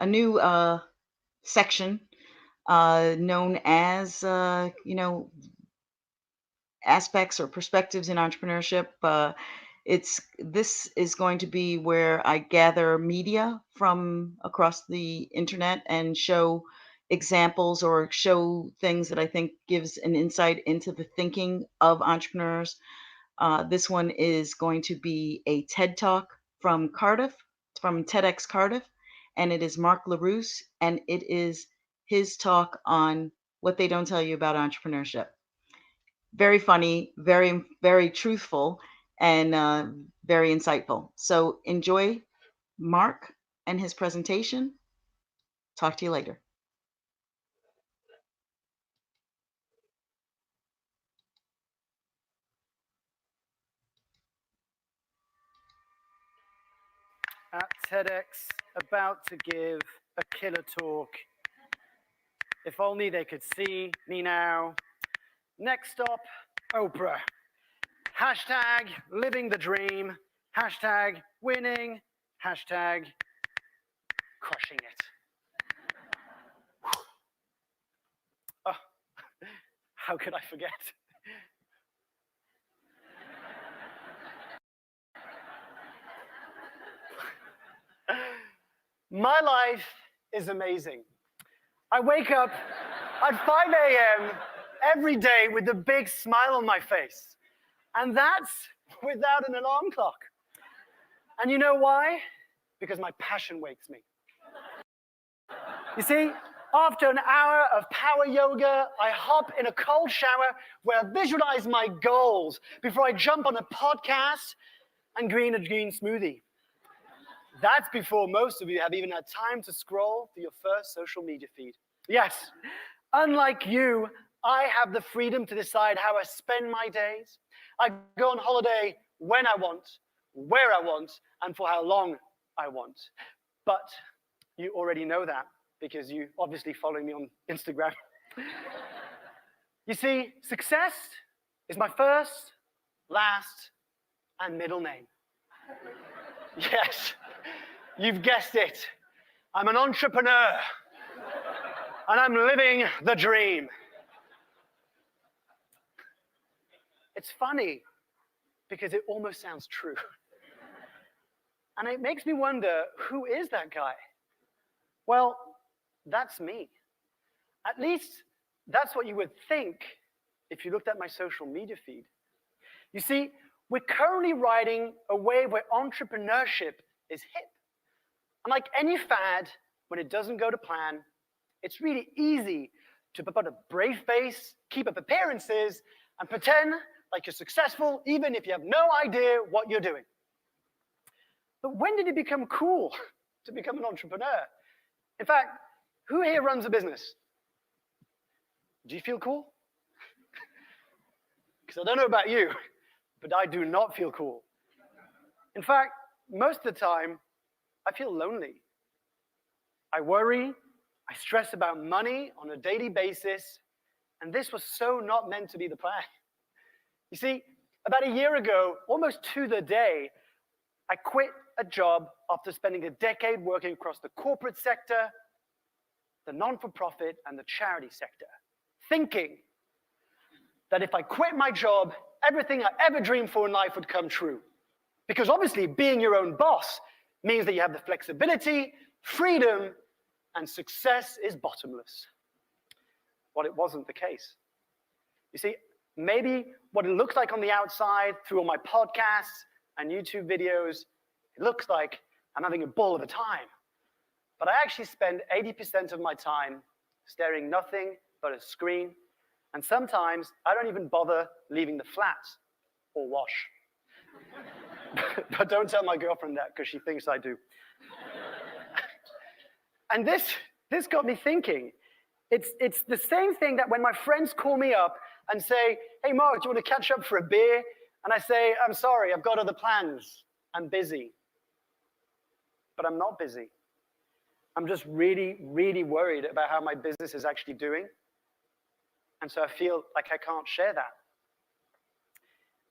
a new section known as, aspects or perspectives in entrepreneurship. It's This is going to be where I gather media from across the internet and show examples or show things that I think gives an insight into the thinking of entrepreneurs. This one is going to be a TED Talk from Cardiff, from TEDx Cardiff, and it is Mark LaRousse, and it is his talk on what they don't tell you about entrepreneurship. Very funny, very, very truthful, and very insightful. So enjoy Mark and his presentation. Talk to you later. At TEDx, about to give a killer talk. If only they could see me now. Next stop, Oprah. Hashtag living the dream. Hashtag winning. Hashtag crushing it. Oh, how could I forget? My life is amazing. I wake up at 5 a.m. every day with a big smile on my face. And that's without an alarm clock. And you know why? Because my passion wakes me. You see, after an hour of power yoga, I hop in a cold shower where I visualize my goals before I jump on a podcast and green a green smoothie. That's before most of you have even had time to scroll through your first social media feed. Yes, unlike you, I have the freedom to decide how I spend my days. I go on holiday when I want, where I want, and for how long I want. But you already know that because you obviously follow me on Instagram. You see, success is my first, last, and middle name. Yes, you've guessed it. I'm an entrepreneur, and I'm living the dream. It's funny because it almost sounds true. And it makes me wonder, who is that guy? Well, that's me. At least that's what you would think if you looked at my social media feed. You see, we're currently riding a wave where entrepreneurship is hip. And like any fad, when it doesn't go to plan, it's really easy to put on a brave face, keep up appearances, and pretend like you're successful, even if you have no idea what you're doing. But when did it become cool to become an entrepreneur? In fact, who here runs a business? Do you feel cool? Because I don't know about you, but I do not feel cool. In fact, most of the time, I feel lonely. I worry, I stress about money on a daily basis, and this was so not meant to be the plan. You see, about a year ago, almost to the day, I quit a job after spending a decade working across the corporate sector, the non-for-profit, and the charity sector, thinking that if I quit my job, everything I ever dreamed for in life would come true. Because obviously, being your own boss means that you have the flexibility, freedom, and success is bottomless. Well, it wasn't the case. You see, maybe what it looks like on the outside through all my podcasts and YouTube videos, it looks like I'm having a ball of a time. But I actually spend 80% of my time staring nothing but a screen, and sometimes I don't even bother leaving the flat or wash. But don't tell my girlfriend that, because she thinks I do. And this got me thinking. It's the same thing that when my friends call me up and say, hey, Mark, do you want to catch up for a beer? And I say, I'm sorry, I've got other plans. I'm busy. But I'm not busy. I'm just really, really worried about how my business is actually doing. And so I feel like I can't share that.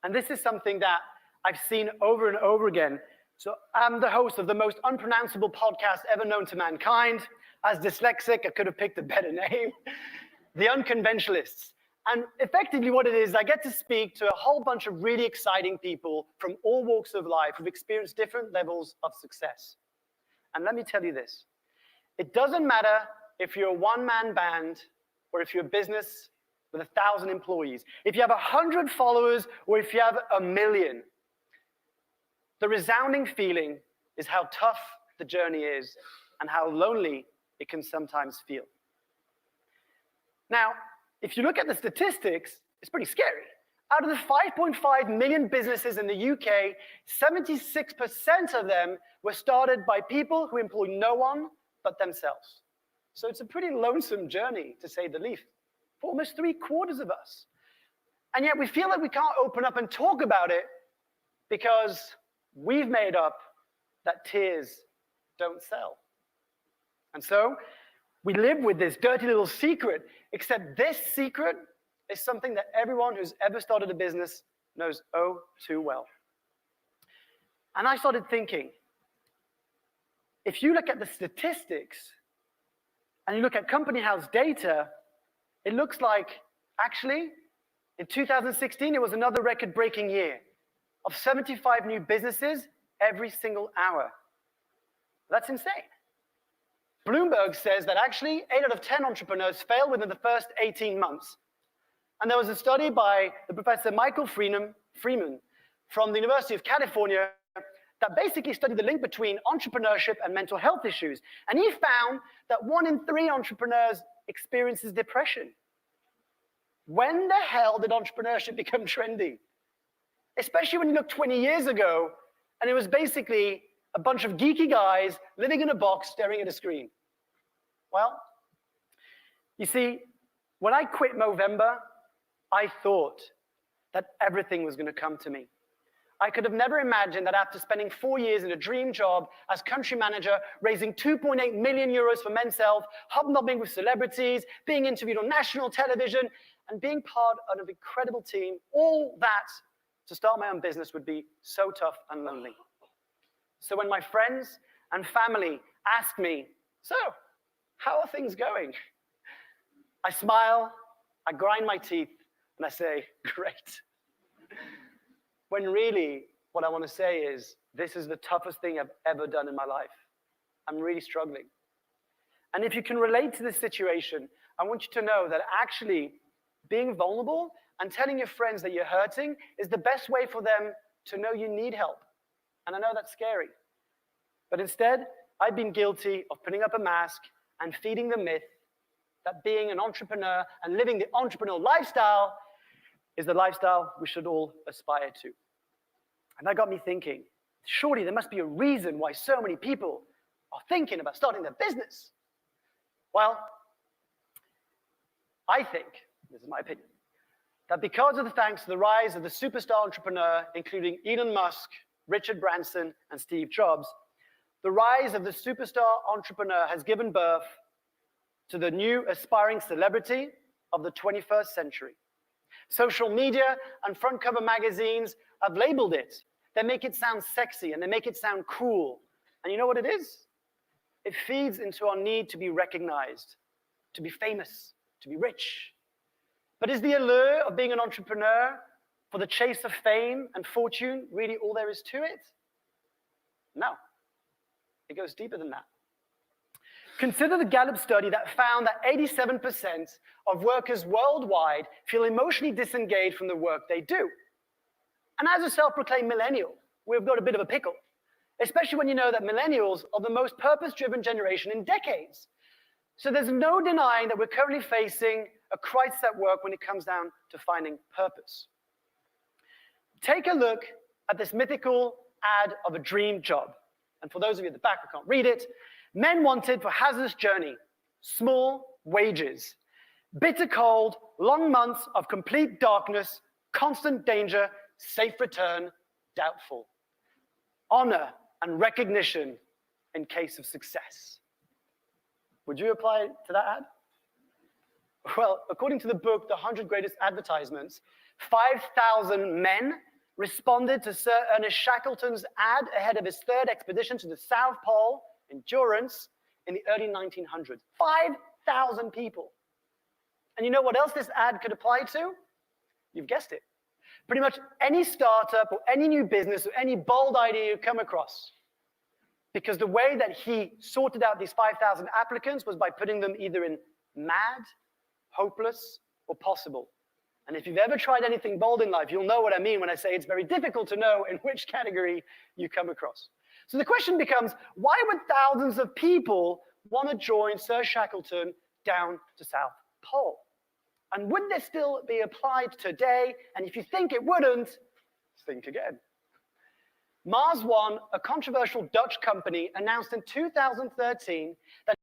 And this is something that I've seen over and over again So I'm the host of the most unpronounceable podcast ever known to mankind. As dyslexic, I could have picked a better name. The Unconventionalists. And effectively what it is, I get to speak to a whole bunch of really exciting people from all walks of life who've experienced different levels of success. And let me tell you this. It doesn't matter if you're a one-man band or if you're a business with 1,000 employees. If you have 100 followers or if you have 1,000,000. The resounding feeling is how tough the journey is and how lonely it can sometimes feel. Now, if you look at the statistics, it's pretty scary. Out of the 5.5 million businesses in the UK, 76% of them were started by people who employ no one but themselves. So it's a pretty lonesome journey, to say the least, for almost 3/4 of us. And yet we feel like we can't open up and talk about it because we've made up that tears don't sell. And so we live with this dirty little secret, except this secret is something that everyone who's ever started a business knows oh too well. And I started thinking, if you look at the statistics and you look at Company House data, it looks like actually in 2016 it was another record-breaking year of 75 new businesses every single hour. That's insane. Bloomberg says that actually 8 out of 10 entrepreneurs fail within the first 18 months. And there was a study by the Professor Michael Freeman from the University of California that basically studied the link between entrepreneurship and mental health issues. And he found that 1 in 3 entrepreneurs experiences depression. When the hell did entrepreneurship become trendy? Especially when you look 20 years ago, and it was basically a bunch of geeky guys living in a box staring at a screen. Well, you see, when I quit Movember, I thought that everything was going to come to me. I could have never imagined that after spending 4 years in a dream job as country manager, raising 2.8 million euros for Men's Health, hobnobbing with celebrities, being interviewed on national television, and being part of an incredible team, all that to start my own business would be so tough and lonely. So when my friends and family ask me, so, how are things going? I smile, I grind my teeth, and I say, great. When really, what I want to say is, this is the toughest thing I've ever done in my life. I'm really struggling. And if you can relate to this situation, I want you to know that actually being vulnerable and telling your friends that you're hurting is the best way for them to know you need help. And I know that's scary. But instead, I've been guilty of putting up a mask and feeding the myth that being an entrepreneur and living the entrepreneurial lifestyle is the lifestyle we should all aspire to. And that got me thinking, surely there must be a reason why so many people are thinking about starting their business. Well, I think, this is my opinion, that because of the rise of the superstar entrepreneur, including Elon Musk, Richard Branson, and Steve Jobs, the rise of the superstar entrepreneur has given birth to the new aspiring celebrity of the 21st century. Social media and front cover magazines have labeled it. They make it sound sexy and they make it sound cool. And you know what it is? It feeds into our need to be recognized, to be famous, to be rich. But is the allure of being an entrepreneur for the chase of fame and fortune really all there is to it? No. It goes deeper than that. Consider the Gallup study that found that 87% of workers worldwide feel emotionally disengaged from the work they do. And as a self-proclaimed millennial, we've got a bit of a pickle, especially when you know that millennials are the most purpose-driven generation in decades. So there's no denying that we're currently facing a crisis at work when it comes down to finding purpose. Take a look at this mythical ad of a dream job. And for those of you at the back who can't read it, men wanted for hazardous journey, small wages, bitter cold, long months of complete darkness, constant danger, safe return, doubtful. Honor and recognition in case of success. Would you apply to that ad? Well, according to the book, The 100 Greatest Advertisements, 5,000 men responded to Sir Ernest Shackleton's ad ahead of his third expedition to the South Pole, Endurance, in the early 1900s. 5,000 people. And you know what else this ad could apply to? You've guessed it. Pretty much any startup or any new business or any bold idea you come across. Because the way that he sorted out these 5,000 applicants was by putting them either in mad, hopeless, or possible. And if you've ever tried anything bold in life, you'll know what I mean when I say it's very difficult to know in which category you come across. So the question becomes, why would thousands of people want to join Sir Shackleton down to South Pole? And would this still be applied today? And if you think it wouldn't, think again. Mars One, a controversial Dutch company, announced in 2013 that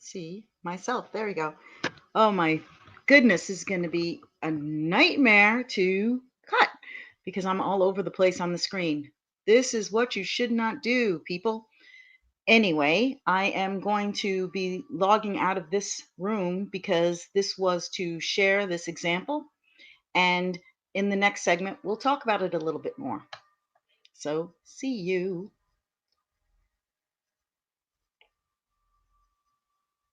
see myself. There we go. Oh my goodness, this is going to be a nightmare to cut because I'm all over the place on the screen. This is what you should not do, people. Anyway, I am going to be logging out of this room because this was to share this example. And in the next segment, we'll talk about it a little bit more. So, see you.